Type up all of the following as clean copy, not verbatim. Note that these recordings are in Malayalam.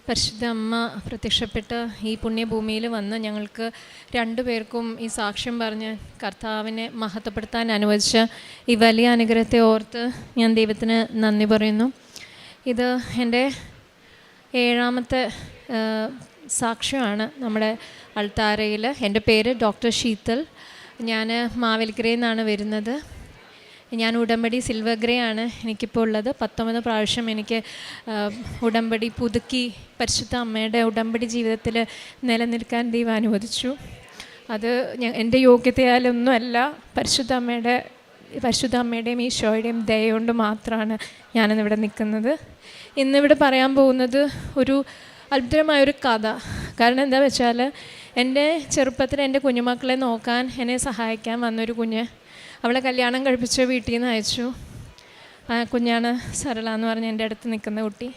പരിശുദ്ധ അമ്മ പ്രത്യക്ഷപ്പെട്ട് ഈ പുണ്യഭൂമിയിൽ വന്ന് ഞങ്ങൾക്ക് രണ്ടുപേർക്കും ഈ സാക്ഷ്യം പറഞ്ഞ് കർത്താവിനെ മഹത്വപ്പെടുത്താൻ അനുവദിച്ച ഈ വലിയ അനുഗ്രഹത്തെ ഓർത്ത് ഞാൻ ദൈവത്തിന് നന്ദി പറയുന്നു. ഇത് എൻ്റെ 7ാമത്തെ സാക്ഷ്യമാണ് നമ്മുടെ അൾത്താരയിൽ. എൻ്റെ പേര് ഡോക്ടർ ശീതൽ. ഞാൻ മാവേലിക്കരയിൽ നിന്നാണ് വരുന്നത്. ഞാൻ ഉടമ്പടി സിൽവർ ഗ്രേ ആണ് എനിക്കിപ്പോൾ ഉള്ളത്. 19 പ്രാവശ്യം എനിക്ക് ഉടമ്പടി പുതുക്കി പരിശുദ്ധ അമ്മയുടെ ഉടമ്പടി ജീവിതത്തിൽ നിലനിൽക്കാൻ ദൈവം അനുവദിച്ചു. അത് എൻ്റെ യോഗ്യതയാലൊന്നുമല്ല, പരിശുദ്ധ അമ്മയുടെയും ഈശോയുടെയും ദയ കൊണ്ട് മാത്രമാണ് ഞാനിന്നിവിടെ നിൽക്കുന്നത്. ഇന്നിവിടെ പറയാൻ പോകുന്നത് ഒരു അത്ഭുതമായൊരു കഥ. കാരണം എന്താ വെച്ചാൽ, എൻ്റെ ചെറുപ്പത്തിൽ എൻ്റെ കുഞ്ഞുമക്കളെ നോക്കാൻ എന്നെ സഹായിക്കാൻ വന്നൊരു കുഞ്ഞ്, അവളെ കല്യാണം കഴിപ്പിച്ച് വീട്ടിൽ നിന്ന് അയച്ചു. ആ കുഞ്ഞാണ് സരള എന്ന് പറഞ്ഞ് എൻ്റെ അടുത്ത് നിൽക്കുന്ന കുട്ടി.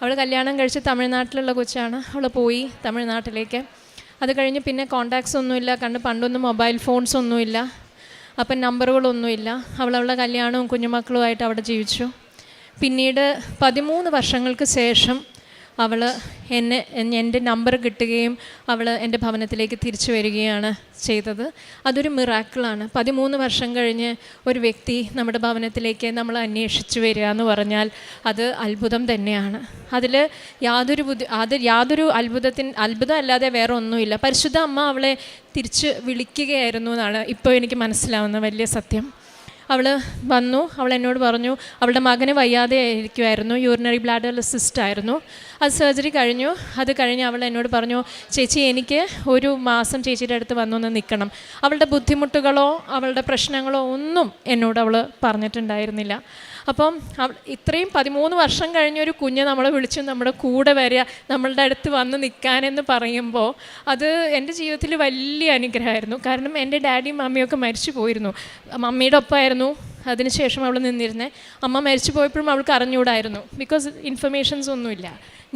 അവൾ കല്യാണം കഴിച്ച് തമിഴ്നാട്ടിലുള്ള കൊച്ചാണ്. അവൾ പോയി തമിഴ്നാട്ടിലേക്ക്. അത് കഴിഞ്ഞ് പിന്നെ കോണ്ടാക്ട്സ് ഒന്നുമില്ല. പണ്ടൊന്നും മൊബൈൽ ഫോൺസ് ഒന്നുമില്ല, അപ്പം നമ്പറുകളൊന്നുമില്ല. അവളുടെ കല്യാണവും കുഞ്ഞുമക്കളുമായിട്ട് അവിടെ ജീവിച്ചു. പിന്നീട് 13 വർഷങ്ങൾക്ക് ശേഷം അവൾ എൻ്റെ നമ്പർ കിട്ടുകയും അവൾ എൻ്റെ ഭവനത്തിലേക്ക് തിരിച്ചു വരികയാണ് ചെയ്തത്. അതൊരു മിറാക്കിളാണ്. 13 വർഷം കഴിഞ്ഞ് ഒരു വ്യക്തി നമ്മുടെ ഭവനത്തിലേക്ക് നമ്മൾ അന്വേഷിച്ചു വരിക എന്ന് പറഞ്ഞാൽ അത് അത്ഭുതം തന്നെയാണ്. അതിൽ യാതൊരു അത്ഭുതം അല്ലാതെ വേറെ ഒന്നുമില്ല. പരിശുദ്ധ അമ്മ അവളെ തിരിച്ച് വിളിക്കുകയായിരുന്നു എന്നാണ് ഇപ്പോൾ എനിക്ക് മനസ്സിലാവുന്ന വലിയ സത്യം. അവൾ വന്നു. അവൾ എന്നോട് പറഞ്ഞു, അവളുടെ മകന് വയ്യാതെ ഇരിക്കുമായിരുന്നു, യൂറിനറി ബ്ലാഡർ സിസ്റ്റ് ആയിരുന്നു. അത് സർജറി കഴിഞ്ഞു. അത് കഴിഞ്ഞ് അവൾ എന്നോട് പറഞ്ഞു, ചേച്ചി എനിക്ക് ഒരു മാസം ചേച്ചിയുടെ അടുത്ത് വന്നൊന്ന് നിൽക്കണം. അവളുടെ ബുദ്ധിമുട്ടുകളോ അവളുടെ പ്രശ്നങ്ങളോ ഒന്നും എന്നോട് അവൾ പറഞ്ഞിട്ടുണ്ടായിരുന്നില്ല. അപ്പം ഇത്രയും 13 വർഷം കഴിഞ്ഞൊരു കുഞ്ഞ് നമ്മളെ വിളിച്ച് നമ്മുടെ കൂടെ വരിക, നമ്മളുടെ അടുത്ത് വന്ന് നിൽക്കാനെന്ന് പറയുമ്പോൾ അത് എൻ്റെ ജീവിതത്തിൽ വലിയ അനുഗ്രഹമായിരുന്നു. കാരണം എൻ്റെ ഡാഡിയും മമ്മിയൊക്കെ മരിച്ചു പോയിരുന്നു. മമ്മിയുടെ ഒപ്പമായിരുന്നു അതിനുശേഷം അവൾ നിന്നിരുന്നത്. അമ്മ മരിച്ചു പോയപ്പോഴും അവൾക്ക് അറിഞ്ഞുകൂടായിരുന്നു, ബിക്കോസ് ഇൻഫർമേഷൻസ് ഒന്നുമില്ല,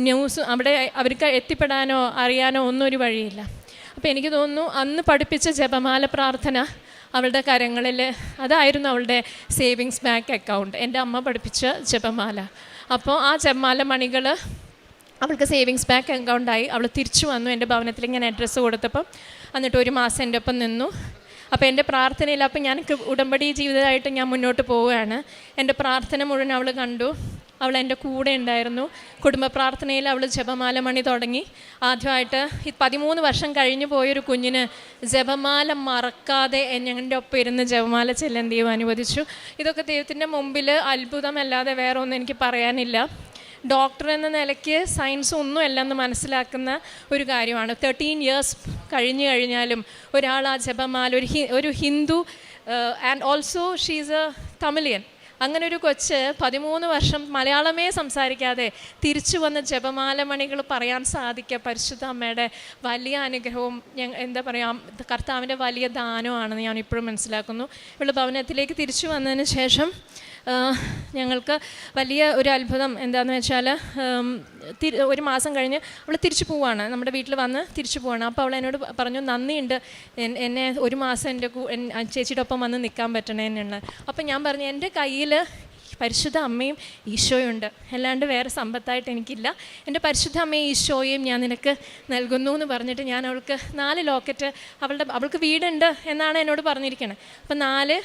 ന്യൂസ് അവിടെ അവർക്ക് എത്തിപ്പെടാനോ അറിയാനോ ഒന്നും ഒരു വഴിയില്ല. അപ്പോൾ എനിക്ക് തോന്നുന്നു അന്ന് പഠിപ്പിച്ച ജപമാല പ്രാർത്ഥന അവളുടെ കരങ്ങളിൽ, അതായിരുന്നു അവളുടെ സേവിങ്സ് ബാങ്ക് അക്കൗണ്ട്, എൻ്റെ അമ്മ പഠിപ്പിച്ച ജപമാല. അപ്പോൾ ആ ജപമാല മണികൾ അവൾക്ക് സേവിങ്സ് ബാങ്ക് അക്കൗണ്ടായി. അവൾ തിരിച്ചു വന്നു എൻ്റെ ഭവനത്തിൽ ഇങ്ങനെ അഡ്രസ്സ് കൊടുത്തപ്പം. എന്നിട്ട് ഒരു മാസം എൻ്റെ ഒപ്പം നിന്നു. അപ്പോൾ എൻ്റെ പ്രാർത്ഥനയിൽ, അപ്പം ഞാൻ ഉടമ്പടി ജീവിതമായിട്ട് ഞാൻ മുന്നോട്ട് പോവുകയാണ്. എൻ്റെ പ്രാർത്ഥന മുഴുവൻ അവൾ കണ്ടു. അവൾ എൻ്റെ കൂടെ ഉണ്ടായിരുന്നു. കുടുംബ പ്രാർത്ഥനയിൽ അവൾ ജപമാല മണി തുടങ്ങി. ആദ്യമായിട്ട് 13 വർഷം കഴിഞ്ഞു പോയൊരു കുഞ്ഞിന് ജപമാല മറക്കാതെ ഞങ്ങളുടെ ഒപ്പം ഇരുന്ന് ജപമാല ചെല്ലാൻ ദൈവം അനുവദിച്ചു. ഇതൊക്കെ ദൈവത്തിൻ്റെ മുമ്പിൽ അത്ഭുതമല്ലാതെ വേറെ ഒന്നും എനിക്ക് പറയാനില്ല. ഡോക്ടർ എന്ന നിലയ്ക്ക് സയൻസ് ഒന്നും അല്ലെന്ന് മനസ്സിലാക്കുന്ന ഒരു കാര്യമാണ്. 13 ഇയേഴ്സ് കഴിഞ്ഞാലും ഒരാൾ ആ ജപമാല, ഒരു Hindu and also she's A Tamilian, അങ്ങനെ ഒരു കൊച്ച് 13 വർഷം മലയാളമേ സംസാരിക്കാതെ തിരിച്ചു വന്ന ജപമാല മണികൾ പറയാൻ സാധിക്കുക പരിശുദ്ധ അമ്മയുടെ വലിയ അനുഗ്രഹവും എന്താ പറയുക, കർത്താവിൻ്റെ വലിയ ദാനമാണെന്ന് ഞാൻ ഇപ്പോഴും മനസ്സിലാക്കുന്നു. ഇവളുടെ ഭവനത്തിലേക്ക് തിരിച്ചു വന്നതിന് ശേഷം ഞങ്ങൾക്ക് വലിയ ഒരു അത്ഭുതം എന്താണെന്ന് വെച്ചാൽ, ഒരു മാസം കഴിഞ്ഞ് അവൾ തിരിച്ചു പോവുകയാണ്, നമ്മുടെ വീട്ടിൽ വന്ന് തിരിച്ചു പോവുകയാണ്. അപ്പോൾ അവൾ എന്നോട് പറഞ്ഞു, നന്ദിയുണ്ട് എന്നെ ഒരു മാസം എൻ്റെ ചേച്ചിയുടെ ഒപ്പം വന്ന് നിൽക്കാൻ പറ്റണേന്നുള്ള. അപ്പം ഞാൻ പറഞ്ഞു, എൻ്റെ കയ്യിൽ പരിശുദ്ധ അമ്മയും ഈശോയുണ്ട്, അല്ലാണ്ട് വേറെ സമ്പത്തായിട്ട് എനിക്കില്ല. എൻ്റെ പരിശുദ്ധ അമ്മയും ഈശോയും ഞാൻ നിനക്ക് നൽകുന്നു എന്ന് പറഞ്ഞിട്ട് ഞാൻ അവൾക്ക് 4 ലോക്കറ്റ്, അവൾക്ക് വീടുണ്ട് എന്നാണ് എന്നോട് പറഞ്ഞിരിക്കുന്നത്. അപ്പം 4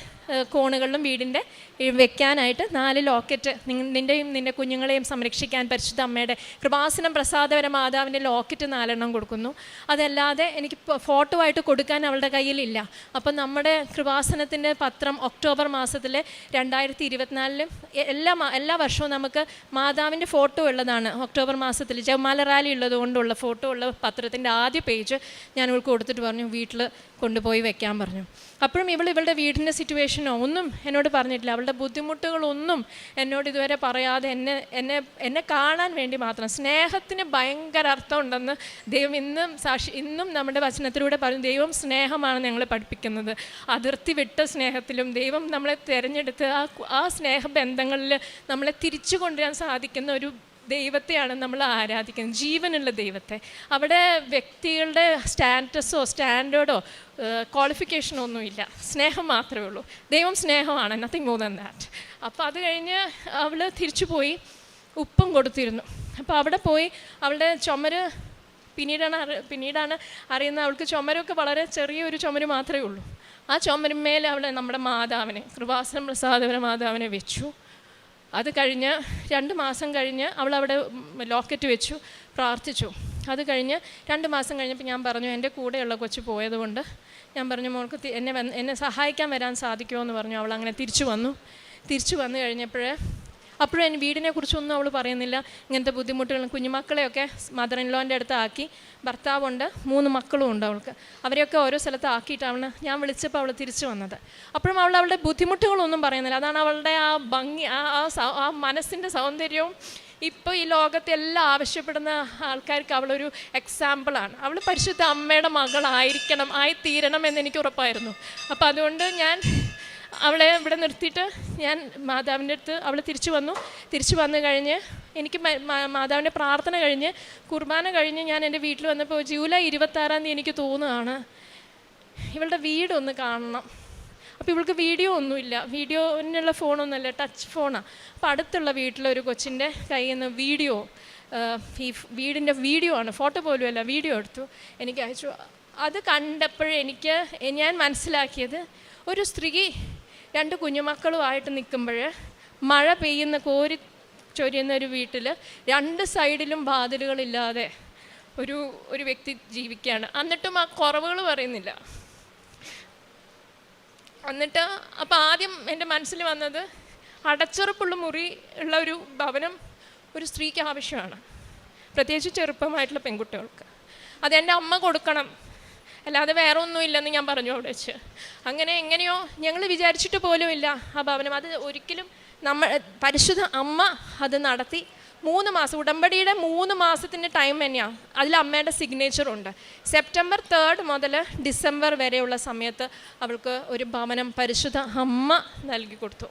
കോണുകളിലും വീടിൻ്റെ വെക്കാനായിട്ട് 4 ലോക്കറ്റ്, നിൻ്റെയും നിൻ്റെ കുഞ്ഞുങ്ങളെയും സംരക്ഷിക്കാൻ പരിശുദ്ധ അമ്മയുടെ കൃപാസനം പ്രസാദപര മാതാവിൻ്റെ ലോക്കറ്റ് 4 എണ്ണം കൊടുക്കുന്നു. അതല്ലാതെ എനിക്ക് ഫോട്ടോ ആയിട്ട് കൊടുക്കാൻ അവളുടെ കയ്യിലില്ല. അപ്പം നമ്മുടെ കൃപാസനത്തിൻ്റെ പത്രം ഒക്ടോബർ മാസത്തിൽ 2024 എല്ലാ വർഷവും നമുക്ക് മാതാവിൻ്റെ ഫോട്ടോ ഉള്ളതാണ്. ഒക്ടോബർ മാസത്തിൽ ജപമാല റാലി ഉള്ളത് കൊണ്ടുള്ള ഫോട്ടോ ഉള്ള പത്രത്തിൻ്റെ ആദ്യ പേജ് ഞാൻ ഇവൾക്ക് കൊടുത്തിട്ട് പറഞ്ഞു, വീട്ടിൽ കൊണ്ടുപോയി വെക്കാൻ പറഞ്ഞു. അപ്പോഴും ഇവളുടെ വീടിൻ്റെ സിറ്റുവേഷനോ ഒന്നും എന്നോട് പറഞ്ഞിട്ടില്ല. അവളുടെ ബുദ്ധിമുട്ടുകളൊന്നും എന്നോട് ഇതുവരെ പറയാതെ എന്നെ കാണാൻ വേണ്ടി മാത്രം. സ്നേഹത്തിന് ഭയങ്കര അർത്ഥമുണ്ടെന്ന് ദൈവം ഇന്നും നമ്മുടെ വചനത്തിലൂടെ പറഞ്ഞു. ദൈവം സ്നേഹമാണ് ഞങ്ങളെ പഠിപ്പിക്കുന്നത്. അതിർത്തി വിട്ട സ്നേഹത്തിലും ദൈവം നമ്മളെ തിരഞ്ഞെടുത്ത് ആ സ്നേഹബന്ധങ്ങളിൽ നമ്മളെ തിരിച്ചു കൊണ്ടുവരാൻ സാധിക്കുന്ന ഒരു ദൈവത്തെയാണ് നമ്മൾ ആരാധിക്കുന്നത്, ജീവനുള്ള ദൈവത്തെ. അവിടെ വ്യക്തികളുടെ സ്റ്റാൻഡേർഡോ ക്വാളിഫിക്കേഷനോ ഒന്നുമില്ല, സ്നേഹം മാത്രമേ ഉള്ളൂ. ദൈവം സ്നേഹമാണ്, നത്തിങ് മോർ ദാൻ ദാറ്റ്. അപ്പോൾ അത് കഴിഞ്ഞ് അവൾ തിരിച്ചു പോയി. ഉപ്പും കൊടുത്തിരുന്നു. അപ്പോൾ അവിടെ പോയി അവളുടെ ചുമര് പിന്നീടാണ് അറിയുന്നത്, അവൾക്ക് ചുമരൊക്കെ വളരെ ചെറിയൊരു ചുമര് മാത്രമേ ഉള്ളൂ. ആ ചുമരുമേൽ അവൾ നമ്മുടെ മാതാവിനെ, കൃപാസനം പ്രസാദപര മാതാവിനെ വെച്ചു. അത് കഴിഞ്ഞ് 2 മാസം കഴിഞ്ഞ് അവളവിടെ ലോക്കറ്റ് വെച്ചു, പ്രാർത്ഥിച്ചു. അത് കഴിഞ്ഞ് 2 മാസം കഴിഞ്ഞപ്പോൾ ഞാൻ പറഞ്ഞു, എൻ്റെ കൂടെയുള്ള കൊച്ച് പോയതുകൊണ്ട് ഞാൻ പറഞ്ഞു, മോൾക്ക് എന്നെ സഹായിക്കാൻ വരാൻ സാധിക്കുമോ എന്ന് പറഞ്ഞു. അവൾ അങ്ങനെ തിരിച്ചു വന്നു കഴിഞ്ഞപ്പോഴേ അപ്പോഴും എൻ്റെ വീടിനെക്കുറിച്ചൊന്നും അവൾ പറയുന്നില്ല. ഇങ്ങനത്തെ ബുദ്ധിമുട്ടുകളും കുഞ്ഞുമക്കളെയൊക്കെ മദർ ഇൻ ലോൻ്റെ അടുത്ത് ആക്കി, ഭർത്താവുണ്ട്, 3 മക്കളും ഉണ്ട് അവൾക്ക്. അവരെയൊക്കെ ഓരോ സ്ഥലത്ത് ആക്കിയിട്ടാണ് ഞാൻ വിളിച്ചപ്പോൾ അവൾ തിരിച്ചു വന്നത്. അപ്പോഴും അവളുടെ ബുദ്ധിമുട്ടുകളൊന്നും പറയുന്നില്ല. അതാണ് അവളുടെ ആ ഭംഗി, ആ മനസ്സിൻ്റെ സൗന്ദര്യവും. ഇപ്പോൾ ഈ ലോകത്തെ എല്ലാം ആവശ്യപ്പെടുന്ന ആൾക്കാർക്ക് അവളൊരു എക്സാമ്പിളാണ്. അവൾ പരിശുദ്ധ അമ്മയുടെ മകളായിരിക്കണം, ആയിത്തീരണം എന്നെനിക്ക് ഉറപ്പായിരുന്നു. അപ്പോൾ അതുകൊണ്ട് ഞാൻ അവളെ ഇവിടെ നിർത്തിയിട്ട് ഞാൻ മാതാവിൻ്റെ അടുത്ത് അവൾ തിരിച്ചു വന്നു കഴിഞ്ഞ് എനിക്ക് മാതാവിൻ്റെ പ്രാർത്ഥന കഴിഞ്ഞ് കുർബാന കഴിഞ്ഞ് ഞാൻ എൻ്റെ വീട്ടിൽ വന്നപ്പോൾ ജൂലൈ 26 എനിക്ക് തോന്നുകയാണ് ഇവളുടെ വീടൊന്ന് കാണണം. അപ്പോൾ ഇവൾക്ക് വീഡിയോ ഒന്നുമില്ല, വീഡിയോനുള്ള ഫോണൊന്നുമല്ല, ടച്ച് ഫോണാണ്. അപ്പോൾ അടുത്തുള്ള വീട്ടിലൊരു കൊച്ചിൻ്റെ കയ്യിൽ നിന്ന് ഈ വീടിൻ്റെ വീഡിയോ ആണ്, ഫോട്ടോ പോലും അല്ല, വീഡിയോ എടുത്തു എനിക്ക് അയച്ചു. അത് കണ്ടപ്പോഴെനിക്ക് ഞാൻ മനസ്സിലാക്കിയത്, ഒരു സ്ത്രീ 2 കുഞ്ഞുമക്കളുമായിട്ട് നിൽക്കുമ്പോൾ മഴ പെയ്യുന്ന കോരി ചൊരിയുന്ന ഒരു വീട്ടിൽ 2 സൈഡിലും വാതിലുകളില്ലാതെ ഒരു വ്യക്തി ജീവിക്കുകയാണ്. എന്നിട്ടും ആ കുറവുകൾ പറയുന്നില്ല. എന്നിട്ട് അപ്പോൾ ആദ്യം എൻ്റെ മനസ്സിൽ വന്നത്, അടച്ചുറപ്പുള്ള മുറി ഉള്ള ഒരു ഭവനം ഒരു സ്ത്രീക്ക് ആവശ്യമാണ്, പ്രത്യേകിച്ച് ചെറുപ്പമായിട്ടുള്ള പെൺകുട്ടികൾക്ക്. അതെൻ്റെ അമ്മ കൊടുക്കണം, അല്ലാതെ വേറെ ഒന്നുമില്ലെന്ന് ഞാൻ പറഞ്ഞു അവിടെ വെച്ച്. അങ്ങനെ എങ്ങനെയോ ഞങ്ങൾ വിചാരിച്ചിട്ട് പോലും ഇല്ല ആ ഭവനം. അത് ഒരിക്കലും പരിശുദ്ധ അമ്മ അത് നടത്തി. 3 മാസം, ഉടമ്പടിയുടെ 3 മാസത്തിൻ്റെ ടൈം തന്നെയാണ്. അതിൽ അമ്മയുടെ സിഗ്നേച്ചറുണ്ട്. സെപ്റ്റംബർ 3 മുതൽ ഡിസംബർ വരെയുള്ള സമയത്ത് അവൾക്ക് ഒരു ഭവനം പരിശുദ്ധ അമ്മ നൽകി കൊടുത്തു.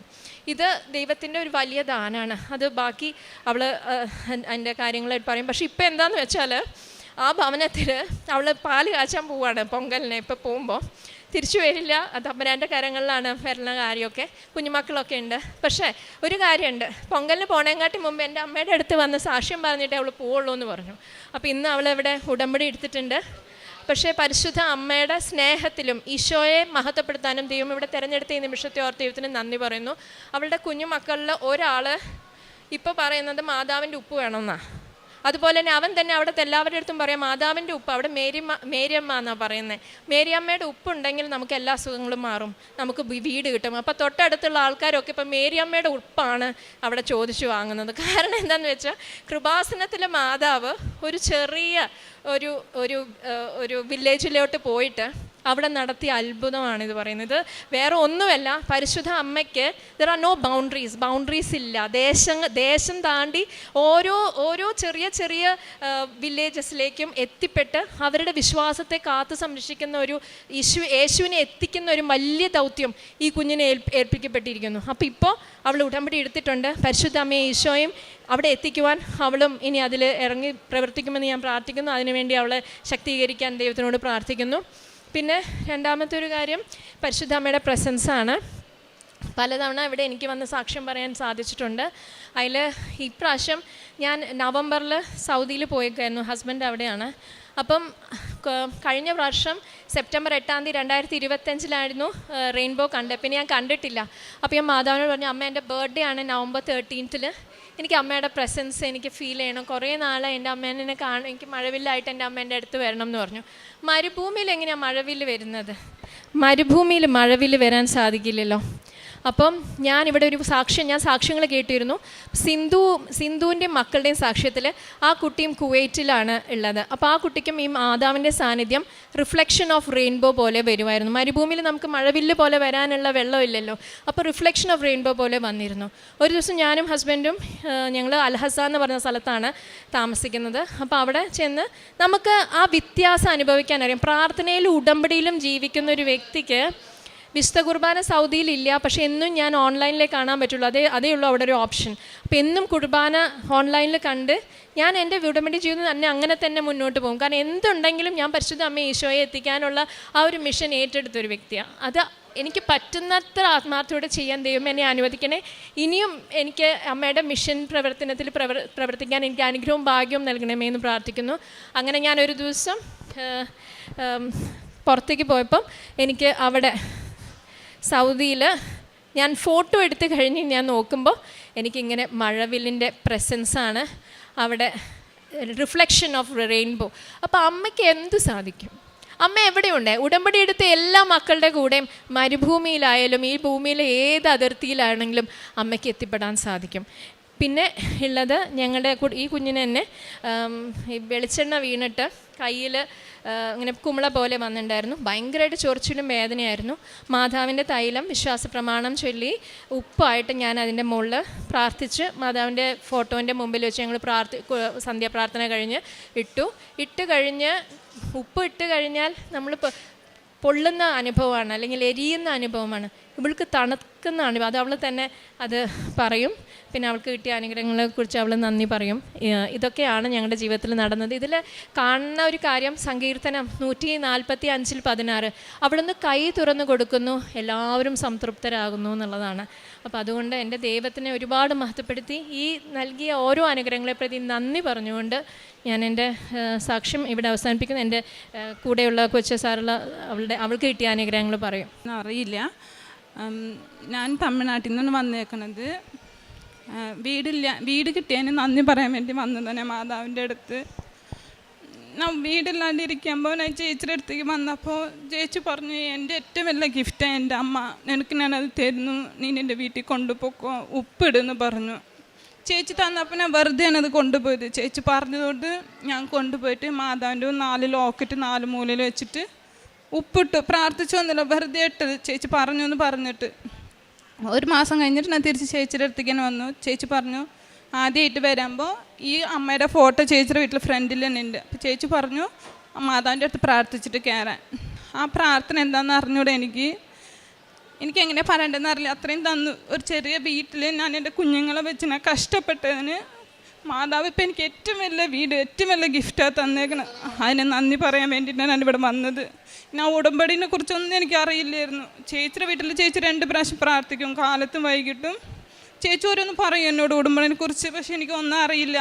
ഇത് ദൈവത്തിൻ്റെ ഒരു വലിയ ദാനമാണ്. അത് ബാക്കി അവൾ അതിൻ്റെ കാര്യങ്ങളായിട്ട് പറയും. പക്ഷേ ഇപ്പോൾ എന്താണെന്ന് വെച്ചാൽ ആ ഭവനത്തിൽ അവൾ പാല് കാച്ചാൻ പോവുകയാണ് പൊങ്കലിനെ. ഇപ്പോൾ പോകുമ്പോൾ തിരിച്ചു വരില്ല, അത് അമ്മരാൻ്റെ കരങ്ങളിലാണ് വരുന്ന കാര്യമൊക്കെ. കുഞ്ഞുമക്കളൊക്കെ ഉണ്ട്. പക്ഷേ ഒരു കാര്യമുണ്ട്, പൊങ്കലിന് പോണേങ്കാട്ടി മുമ്പ് എൻ്റെ അമ്മയുടെ അടുത്ത് വന്ന് സാക്ഷ്യം പറഞ്ഞിട്ടേ അവൾ പോവുള്ളൂ എന്ന് പറഞ്ഞു. അപ്പോൾ ഇന്ന് അവളിവിടെ ഉടമ്പടി എടുത്തിട്ടുണ്ട്. പക്ഷേ പരിശുദ്ധ അമ്മയുടെ സ്നേഹത്തിലും ഈശോയെ മഹത്വപ്പെടുത്താനും ദൈവം ഇവിടെ തിരഞ്ഞെടുത്ത ഈ നിമിഷത്തെ ഓർത്ത് ദൈവത്തിന് നന്ദി പറയുന്നു. അവളുടെ കുഞ്ഞുമക്കളിൽ ഒരാൾ ഇപ്പോൾ പറയുന്നത് മാതാവിൻ്റെ ഉപ്പ് വേണമെന്നാണ്. അതുപോലെ തന്നെ അവൻ തന്നെ അവിടുത്തെ എല്ലാവരുടെ അടുത്തും പറയാം മാതാവിൻ്റെ ഉപ്പ്. അവിടെ മേരിയമ്മ എന്നാണ് പറയുന്നത്. മേരിയമ്മയുടെ ഉപ്പുണ്ടെങ്കിൽ നമുക്ക് എല്ലാ അസുഖങ്ങളും മാറും, നമുക്ക് വീട് കിട്ടും. അപ്പോൾ തൊട്ടടുത്തുള്ള ആൾക്കാരൊക്കെ ഇപ്പം മേരിയമ്മയുടെ ഉപ്പാണ് അവിടെ ചോദിച്ചു വാങ്ങുന്നത്. കാരണം എന്താണെന്ന് വെച്ചാൽ കൃപാസനത്തിലെ മാതാവ് ഒരു ചെറിയ ഒരു വില്ലേജിലോട്ട് പോയിട്ട് അവിടെ നടത്തിയ അത്ഭുതമാണിത് പറയുന്നത്. വേറെ ഒന്നുമല്ല, പരിശുദ്ധ അമ്മയ്ക്ക് ദർ ആർ നോ ബൗണ്ടറീസ് ഇല്ല. ദേശം താണ്ടി ഓരോ ചെറിയ വില്ലേജസിലേക്കും എത്തിപ്പെട്ട് അവരുടെ വിശ്വാസത്തെ കാത്തു സംരക്ഷിക്കുന്ന യേശുവിനെ എത്തിക്കുന്ന ഒരു വലിയ ദൗത്യം ഈ കുഞ്ഞിനെ ഏൽപ്പിക്കപ്പെട്ടിരിക്കുന്നു. അപ്പോൾ ഇപ്പോൾ അവൾ ഉടമ്പടി എടുത്തിട്ടുണ്ട്. പരിശുദ്ധ അമ്മയെ ഈശോയും അവിടെ എത്തിക്കുവാൻ അവളും ഇനി അതിൽ ഇറങ്ങി പ്രവർത്തിക്കുമെന്ന് ഞാൻ പ്രാർത്ഥിക്കുന്നു. അതിനുവേണ്ടി അവളെ ശക്തീകരിക്കാൻ ദൈവത്തിനോട് പ്രാർത്ഥിക്കുന്നു. പിന്നെ രണ്ടാമത്തെ ഒരു കാര്യം പരിശുദ്ധ അമ്മയുടെ പ്രസൻസാണ്. പലതവണ ഇവിടെ എനിക്ക് വന്ന് സാക്ഷ്യം പറയാൻ സാധിച്ചിട്ടുണ്ട്. അതിൽ ഇപ്രാവശ്യം ഞാൻ നവംബറിൽ സൗദിയിൽ പോയേക്കായിരുന്നു, ഹസ്ബൻഡ് അവിടെയാണ്. അപ്പം കഴിഞ്ഞ പ്രാവശ്യം സെപ്റ്റംബർ 8 2025 റെയിൻബോ കണ്ടത്. പിന്നെ ഞാൻ കണ്ടിട്ടില്ല. അപ്പോൾ ഞാൻ മാതാവിനോട് പറഞ്ഞു, അമ്മ എൻ്റെ ബർത്ത്ഡേ ആണ് നവംബർ 13 എനിക്ക് അമ്മയുടെ പ്രസൻസ് എനിക്ക് ഫീൽ ചെയ്യണം. കുറേ നാളെ എൻ്റെ അമ്മേനെ എനിക്ക് മഴവില്ലായിട്ട് എൻ്റെ അമ്മേൻ്റെ അടുത്ത് വരണം എന്ന് പറഞ്ഞു. മരുഭൂമിയിൽ എങ്ങനെയാണ് മഴവില്ല് വരുന്നത്? മരുഭൂമിയിൽ മഴവില്ല് വരാൻ സാധിക്കില്ലല്ലോ. അപ്പം ഞാനിവിടെ ഞാൻ സാക്ഷ്യങ്ങൾ കേട്ടിരുന്നു. സിന്ധുവിൻ്റെയും മക്കളുടെയും സാക്ഷ്യത്തിൽ ആ കുട്ടിയും കുവൈറ്റിലാണ് ഉള്ളത്. അപ്പോൾ ആ കുട്ടിക്കും ഈ മാതാവിൻ്റെ സാന്നിധ്യം റിഫ്ലക്ഷൻ ഓഫ് റെയിൻബോ പോലെ വരുമായിരുന്നു. മരുഭൂമിയിൽ നമുക്ക് മഴവില്ല് പോലെ വരാനുള്ള വെള്ളമില്ലല്ലോ. അപ്പോൾ റിഫ്ലക്ഷൻ ഓഫ് റെയിൻബോ പോലെ വന്നിരുന്നു. ഒരു ദിവസം ഞാനും ഹസ്ബൻഡും ഞങ്ങൾ അൽഹസ എന്ന് പറഞ്ഞ സ്ഥലത്താണ് താമസിക്കുന്നത്. അപ്പോൾ അവിടെ ചെന്ന് നമുക്ക് ആ വ്യത്യാസം അനുഭവിക്കാൻ അറിയാം. പ്രാർത്ഥനയിലും ഉടമ്പടിയിലും ജീവിക്കുന്ന ഒരു വ്യക്തിക്ക് വിശുദ്ധ കുർബാന സൗദിയിലില്ല, പക്ഷേ എന്നും ഞാൻ ഓൺലൈനിലേ കാണാൻ പറ്റുള്ളൂ. അതേ ഉള്ളൂ അവിടെ ഒരു ഓപ്ഷൻ. അപ്പോൾ എന്നും കുർബാന ഓൺലൈനിൽ കണ്ട് ഞാൻ എൻ്റെ ഉടമ്പടി ജീവിതം തന്നെ അങ്ങനെ തന്നെ മുന്നോട്ട് പോകും. കാരണം എന്തുണ്ടെങ്കിലും ഞാൻ പരിശുദ്ധ അമ്മ ഈശോയെ എത്തിക്കാനുള്ള ആ ഒരു മിഷൻ ഏറ്റെടുത്തൊരു വ്യക്തിയാണ്. അത് എനിക്ക് പറ്റുന്നത്ര ആത്മാർത്ഥയോടെ ചെയ്യാൻ ദൈവം എന്നെ അനുവദിക്കണേ. ഇനിയും എനിക്ക് അമ്മയുടെ മിഷൻ പ്രവർത്തനത്തിൽ പ്രവർത്തിക്കാൻ എനിക്ക് അനുഗ്രഹവും ഭാഗ്യവും നൽകണമേ എന്ന് പ്രാർത്ഥിക്കുന്നു. അങ്ങനെ ഞാനൊരു ദിവസം പുറത്തേക്ക് പോയപ്പം എനിക്ക് അവിടെ സൗദിയിൽ ഞാൻ ഫോട്ടോ എടുത്ത് കഴിഞ്ഞ് ഞാൻ നോക്കുമ്പോൾ എനിക്കിങ്ങനെ മഴവില്ലിൻ്റെ പ്രസൻസാണ് അവിടെ, റിഫ്ലക്ഷൻ ഓഫ് റെയിൻബോ. അപ്പോൾ അമ്മയ്ക്ക് എന്ത് സാധിക്കും? അമ്മ എവിടെയുണ്ട്? ഉടമ്പടി എടുത്ത എല്ലാ മക്കളുടെ കൂടെയും മരുഭൂമിയിലായാലും ഈ ഭൂമിയിലെ ഏത് അതിർത്തിയിലാണെങ്കിലും അമ്മയ്ക്ക് എത്തിപ്പെടാൻ സാധിക്കും. പിന്നെ ഉള്ളത് ഞങ്ങളുടെ ഈ കുഞ്ഞിന് തന്നെ ഈ വെളിച്ചെണ്ണ വീണിട്ട് കയ്യിൽ ഇങ്ങനെ കുമിള പോലെ വന്നിട്ടുണ്ടായിരുന്നു. ഭയങ്കരമായിട്ട് ചൊറിച്ചിലും വേദനയായിരുന്നു. മാതാവിൻ്റെ തൈലം വിശ്വാസ പ്രമാണം ചൊല്ലി ഉപ്പായിട്ട് ഞാൻ അതിൻ്റെ മുകളിൽ പ്രാർത്ഥിച്ച് മാതാവിൻ്റെ ഫോട്ടോൻ്റെ മുമ്പിൽ വെച്ച് ഞങ്ങൾ സന്ധ്യാപ്രാർത്ഥന കഴിഞ്ഞ് ഇട്ട് കഴിഞ്ഞ് ഉപ്പ് ഇട്ട് കഴിഞ്ഞാൽ നമ്മൾ പൊള്ളുന്ന അനുഭവമാണ്, അല്ലെങ്കിൽ എരിയുന്ന അനുഭവമാണ്. ഇവൾക്ക് തണുക്കുന്ന അനുഭവം. അത് അവൾ തന്നെ അത് പറയും. പിന്നെ അവൾക്ക് കിട്ടിയ അനുഗ്രഹങ്ങളെക്കുറിച്ച് അവൾ നന്ദി പറയും. ഇതൊക്കെയാണ് ഞങ്ങളുടെ ജീവിതത്തിൽ നടന്നത്. ഇതിൽ കാണുന്ന ഒരു കാര്യം സങ്കീർത്തനം 145:16 അവിടുന്ന് കൈ തുറന്നു കൊടുക്കുന്നു, എല്ലാവരും സംതൃപ്തരാകുന്നു എന്നുള്ളതാണ്. അപ്പോൾ അതുകൊണ്ട് എൻ്റെ ദൈവത്തിനെ ഒരുപാട് മഹത്വപ്പെടുത്തി ഈ നൽകിയ ഓരോ അനുഗ്രഹങ്ങളെ പ്രതി നന്ദി പറഞ്ഞുകൊണ്ട് ഞാൻ എൻ്റെ സാക്ഷ്യം ഇവിടെ അവസാനിപ്പിക്കുന്നു. എൻ്റെ കൂടെയുള്ള കൊച്ചു സാറുള്ള അവൾക്ക് കിട്ടിയ അനുഗ്രഹങ്ങൾ പറയും. അറിയില്ല, ഞാൻ തമിഴ്നാട്ടിൽ നിന്നാണ് വന്നേക്കണത്. വീട് കിട്ടിയതിന് നന്ദി പറയാൻ വേണ്ടി വന്നതാണ് മാതാവിൻ്റെ അടുത്ത്. ഞാൻ വീടില്ലാണ്ടിരിക്കുമ്പോൾ ഞാൻ ചേച്ചിയുടെ അടുത്തേക്ക് വന്നപ്പോൾ ചേച്ചി പറഞ്ഞു, എൻ്റെ ഏറ്റവും വലിയ ഗിഫ്റ്റാണ് എൻ്റെ അമ്മ, നിനക്ക് ഞാനത് തരുന്നു, നീ എൻ്റെ വീട്ടിൽ കൊണ്ടുപോക്കോ, ഉപ്പിടുന്ന് പറഞ്ഞു. ചേച്ചി തന്നപ്പോൾ ഞാൻ വെറുതെയാണ് അത് കൊണ്ടുപോയത്. ചേച്ചി പറഞ്ഞതുകൊണ്ട് ഞാൻ കൊണ്ടുപോയിട്ട് മാതാവിൻ്റെ 4 ലോക്കറ്റ് 4 മൂലയിൽ വെച്ചിട്ട് ഉപ്പിട്ട് പ്രാർത്ഥിച്ചൊന്നുമില്ല, വെറുതെ ഇട്ടത്. ചേച്ചി പറഞ്ഞു എന്ന് പറഞ്ഞിട്ട് 1 മാസം കഴിഞ്ഞിട്ട് ഞാൻ തിരിച്ച് ചേച്ചിയുടെ അടുത്തേക്ക് തന്നെ വന്നു. ചേച്ചി പറഞ്ഞു, ആദ്യമായിട്ട് വരുമ്പോൾ ഈ അമ്മയുടെ ഫോട്ടോ ചേച്ചിയുടെ വീട്ടിൽ ഫ്രണ്ടിൽ തന്നെ ഉണ്ട്. അപ്പോൾ ചേച്ചി പറഞ്ഞു മാതാവിൻ്റെ അടുത്ത് പ്രാർത്ഥിച്ചിട്ട് കയറാൻ. ആ പ്രാർത്ഥന എന്താണെന്ന് അറിഞ്ഞൂടെ എനിക്ക് എങ്ങനെ പറയേണ്ടതെന്ന് അറിയില്ല. അത്രയും തന്നു. ഒരു ചെറിയ വീട്ടിൽ ഞാൻ എൻ്റെ കുഞ്ഞുങ്ങളെ വെച്ച് ഞാൻ കഷ്ടപ്പെട്ടതിന് മാതാവ് ഇപ്പം എനിക്ക് ഏറ്റവും വലിയ വീട്, ഏറ്റവും വലിയ ഗിഫ്റ്റാണ് തന്നേക്കണം. അതിനെ നന്ദി പറയാൻ വേണ്ടിയിട്ടാണ് ഞാനിവിടെ വന്നത്. ഞാൻ ഉടമ്പടിനെ കുറിച്ചൊന്നും എനിക്ക് അറിയില്ലായിരുന്നു. ചേച്ചിയുടെ വീട്ടിൽ ചേച്ചി 2 പ്രാവശ്യം പ്രാർത്ഥിക്കും, കാലത്തും വൈകിട്ടും. ചേച്ചി ഓരോന്ന് പറയും എന്നോട് ഉടമ്പടിനെ കുറിച്ച്, പക്ഷെ എനിക്കൊന്നും അറിയില്ല.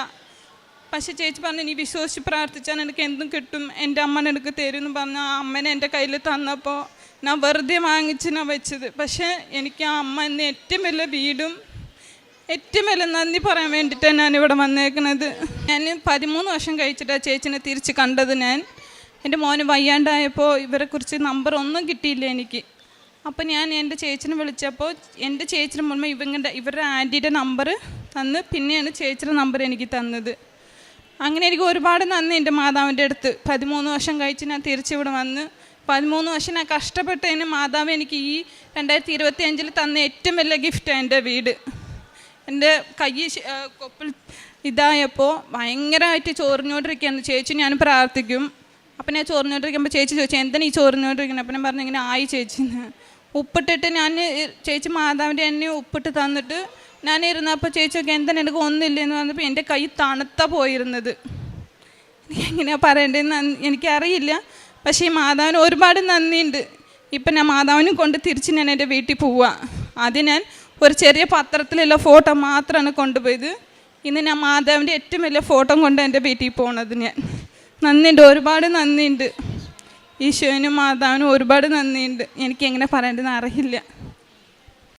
പക്ഷെ ചേച്ചി പറഞ്ഞു, നീ വിശ്വസിച്ച് പ്രാർത്ഥിച്ചാൽ എനിക്ക് എന്തും കിട്ടും, എൻ്റെ അമ്മനെ എനിക്ക് തരും എന്ന് പറഞ്ഞാൽ ആ അമ്മനെ എൻ്റെ കയ്യിൽ തന്നപ്പോൾ ഞാൻ വെറുതെ വാങ്ങിച്ച് ഞാൻ വെച്ചത്. പക്ഷേ എനിക്ക് ആ അമ്മ എന്നെ ഏറ്റവും വലിയ വീടും ഏറ്റവും വലിയ നന്ദി പറയാൻ വേണ്ടിയിട്ടാണ് ഞാനിവിടെ വന്നേക്കുന്നത്. ഞാൻ 13 വർഷം കഴിച്ചിട്ടാണ് ചേച്ചിനെ തിരിച്ച് കണ്ടത്. എൻ്റെ മോന് വയ്യാണ്ടായപ്പോൾ ഇവരെക്കുറിച്ച് നമ്പർ ഒന്നും കിട്ടിയില്ല എനിക്ക്. അപ്പോൾ ഞാൻ എൻ്റെ ചേച്ചിനെ വിളിച്ചപ്പോൾ എൻ്റെ ചേച്ചിന് മുമ്പ് ഇവരുടെ ആൻറ്റിയുടെ നമ്പർ തന്ന് പിന്നെയാണ് ചേച്ചിയുടെ നമ്പർ എനിക്ക് തന്നത്. അങ്ങനെ എനിക്ക് ഒരുപാട് നന്ദി എൻ്റെ മാതാവിൻ്റെ അടുത്ത്. 13 വർഷം കഴിച്ച് ഞാൻ തിരിച്ചിവിടെ വന്ന് 13 വർഷം ഞാൻ കഷ്ടപ്പെട്ടതിന് മാതാവ് എനിക്ക് ഈ 2025 തന്ന ഏറ്റവും വലിയ ഗിഫ്റ്റാണ് എൻ്റെ വീട്. എൻ്റെ കൈ കൊപ്പിൽ ഇതായപ്പോൾ ഭയങ്കരമായിട്ട് ചോറിഞ്ഞോണ്ടിരിക്കുകയാണ്. ചേച്ചി ഞാൻ പ്രാർത്ഥിക്കും. അപ്പം ഞാൻ ചോറിഞ്ഞോണ്ടിരിക്കുമ്പോൾ ചേച്ചി ചോദിച്ചു, എന്താണ് ഈ ചോറിഞ്ഞോണ്ടിരിക്കുന്നത്? അപ്പം ഞാൻ പറഞ്ഞു, ഇങ്ങനെ ആയി ചേച്ചിന്ന്. ഉപ്പിട്ടിട്ട് ചേച്ചി മാതാവിൻ്റെ എന്നെ ഉപ്പിട്ട് തന്നിട്ട് ഞാൻ ഇരുന്നപ്പോൾ ചേച്ചിയൊക്കെ എന്താണ് എനിക്ക് ഒന്നില്ലെന്ന് പറഞ്ഞപ്പോൾ എൻ്റെ കൈ തണുത്ത പോയിരുന്നത്. എനിക്ക് എങ്ങനെയാണ് പറയേണ്ടതെന്ന് എനിക്കറിയില്ല. പക്ഷേ ഈ മാതാവിന് ഒരുപാട് നന്ദിയുണ്ട്. ഇപ്പം ഞാൻ മാതാവിനും കൊണ്ട് തിരിച്ച് ഞാൻ എൻ്റെ വീട്ടിൽ പോവുക. അത് ഞാൻ ഒരു ചെറിയ പത്രത്തിലുള്ള ഫോട്ടോ മാത്രമാണ് കൊണ്ടുപോയത്. ഇന്ന് ഞാൻ മാതാവിൻ്റെ ഏറ്റവും വലിയ ഫോട്ടോ കൊണ്ട് എൻ്റെ വീട്ടിൽ പോകണത്. ഞാൻ നന്ദിയുണ്ട്, ഒരുപാട് നന്ദിയുണ്ട്. ഈശോനും മാതാവിനും ഒരുപാട് നന്ദിയുണ്ട്. എനിക്ക് എങ്ങനെ പറയേണ്ടതെന്ന് അറിയില്ല.